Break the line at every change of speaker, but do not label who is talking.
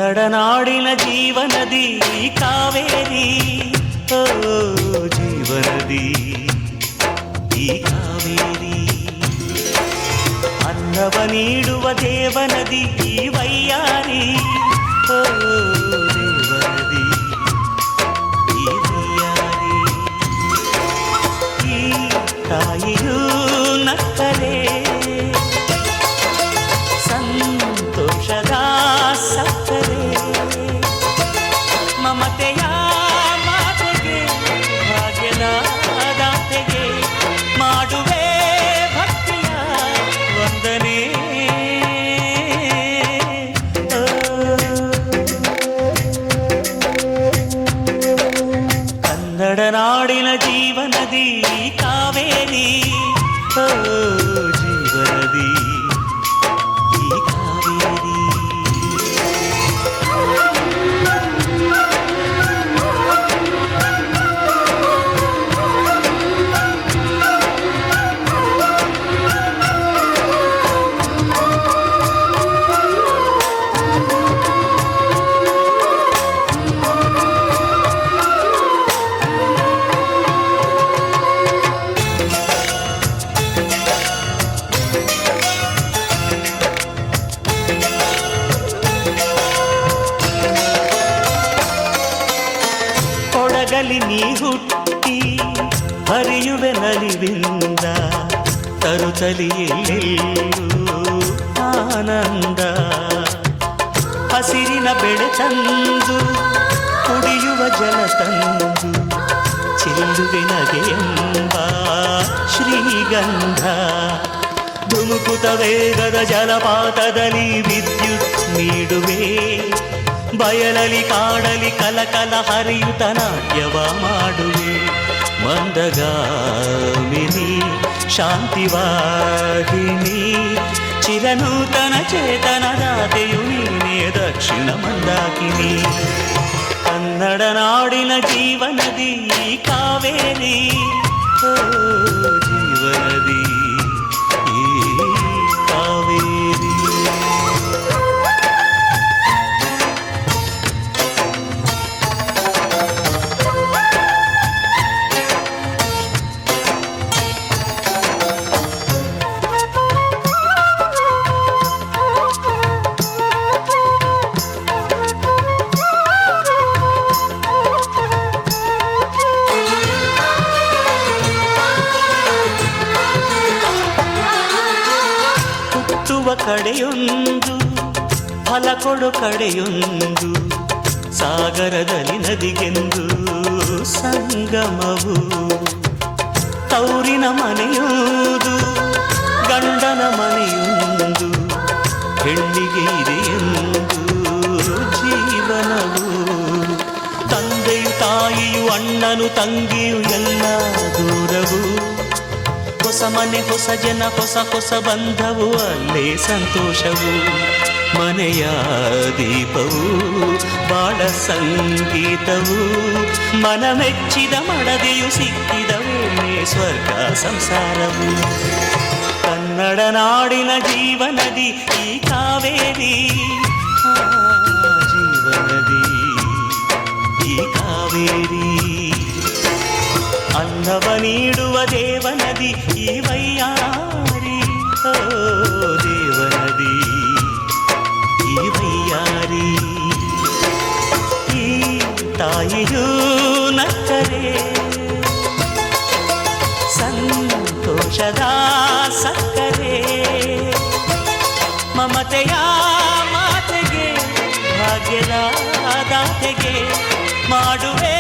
ಕನ್ನಡ ನಾಡಿನ ಜೀವನದಿ ಕಾವೇರಿ, ಓ ಜೀವನದಿ ಈ ಕಾವೇರಿ. ಅನ್ನವ ನೀಡುವ ದೇವನದಿ ಈ ವೈಯಾರಿ, ಓ ದೇವನದಿ ಈ ವೈಯಾರಿ. ಈ ತಾಯಿಯೂ ನಕ್ಕರೆ ಸಂತೋಷದ ಸಕ್ಕರೆ, ಮಮತೆಯ ಮಾತೆಗೆ ಭಾಗ್ಯದ ದಾತೆಗೆ ಮಾಡುವೆ ಭಕ್ತಿಯ ವಂದನೆ. ಕನ್ನಡ ನಾಡಿನ ಜೀವನದಿ ಕಾವೇರಿ, ಓ ಜೀವನದಿ ಈ ಕಾವೇರಿ. ಕೊಡಗಲಿ ನೀ ಹುಟ್ಟಿ ಹರಿಯುವೆ ನಲಿವಿಂದ, ತರುತ್ತಲಿಯೆಲ್ಲೆಲ್ಲೂ ಆನಂದ. ಹಸಿರಿನ ಬೆಳೆ ತಂದು ಕುಡಿಯುವ ಜಲ ತಂದು ಚೆಲ್ಲುವೆ ನಗೆಯೆಂಬ ಶ್ರೀಗಂಧ. ಧುಮುಕುತ ವೇಗದ ಜಲಪಾತದಲ್ಲಿ ವಿದ್ಯುತ್ ನೀಡುವೆ, ಬಯಲಲಿ ಕಾಡಲಿ ಕಲಕಲ ಹರಿಯುತ ನಾಟ್ಯವ ಮಾಡುವೆ. ಮಂದಗಾಮಿನಿ ಶಾಂತಿವಾಹಿನಿ, ಚಿರನೂತನ ಚೇತನದಾತೆಯು ನೀನೇ ದಕ್ಷಿಣ ಮಂದಾಕಿನಿ. ಕನ್ನಡ ನಾಡಿನ ಜೀವನದಿ ಕಾವೇರಿ, ಓ ಜೀವನದಿ ಈ ಕಾವೇರಿ. ಕಡೆಯೊಂದು ಫಲ ಕೊಡು ಕಡೆಯೊಂದು, ಸಾಗರದಲ್ಲಿ ನದಿಗೆಂದು ಸಂಗಮವು. ತೌರಿನ ಮನೆಯುವುದು ಗಂಡನ ಮನೆಯೊಂದು, ಹೆಣ್ಣಿಗೆ ಇದೆಯೆಂದು ಜೀವನವು. ತಂದೆಯು ತಾಯಿಯು ಅಣ್ಣನು ತಂಗಿಯು ಎಲ್ಲ ದೂರವು. ಹೊಸ ಮನೆ ಹೊಸ ಜನ ಹೊಸ ಹೊಸ ಬಂಧವು, ಅಲ್ಲೇ ಸಂತೋಷವು. ಮನೆಯ ದೀಪವು ಬಾಳ ಸಂಗೀತವು, ಮನ ಮೆಚ್ಚಿದ ಮಡದಿಯು ಸಿಕ್ಕಿದವೇ ಸ್ವರ್ಗ ಸಂಸಾರವು. ಕನ್ನಡ ನಾಡಿನ ಜೀವನದಿ ಈ ಕಾವೇರಿ, ಜೀವನದಿ ಈ ಕಾವೇರಿ. ಅನ್ನವ ನೀಡುವ ದೇವನದಿ ಈ ವೈಯಾರಿ, ಓ ದೇವನದಿ ಈ ವೈಯಾರಿ. ಈ ತಾಯಿಯೂ ನಕ್ಕರೆ ಸಂತೋಷದ ಸಕ್ಕರೆ, ಮಮತೆಯ ಮಾತೆಗೆ ಭಾಗ್ಯದ ದಾತೆಗೆ ಮಾಡುವೆ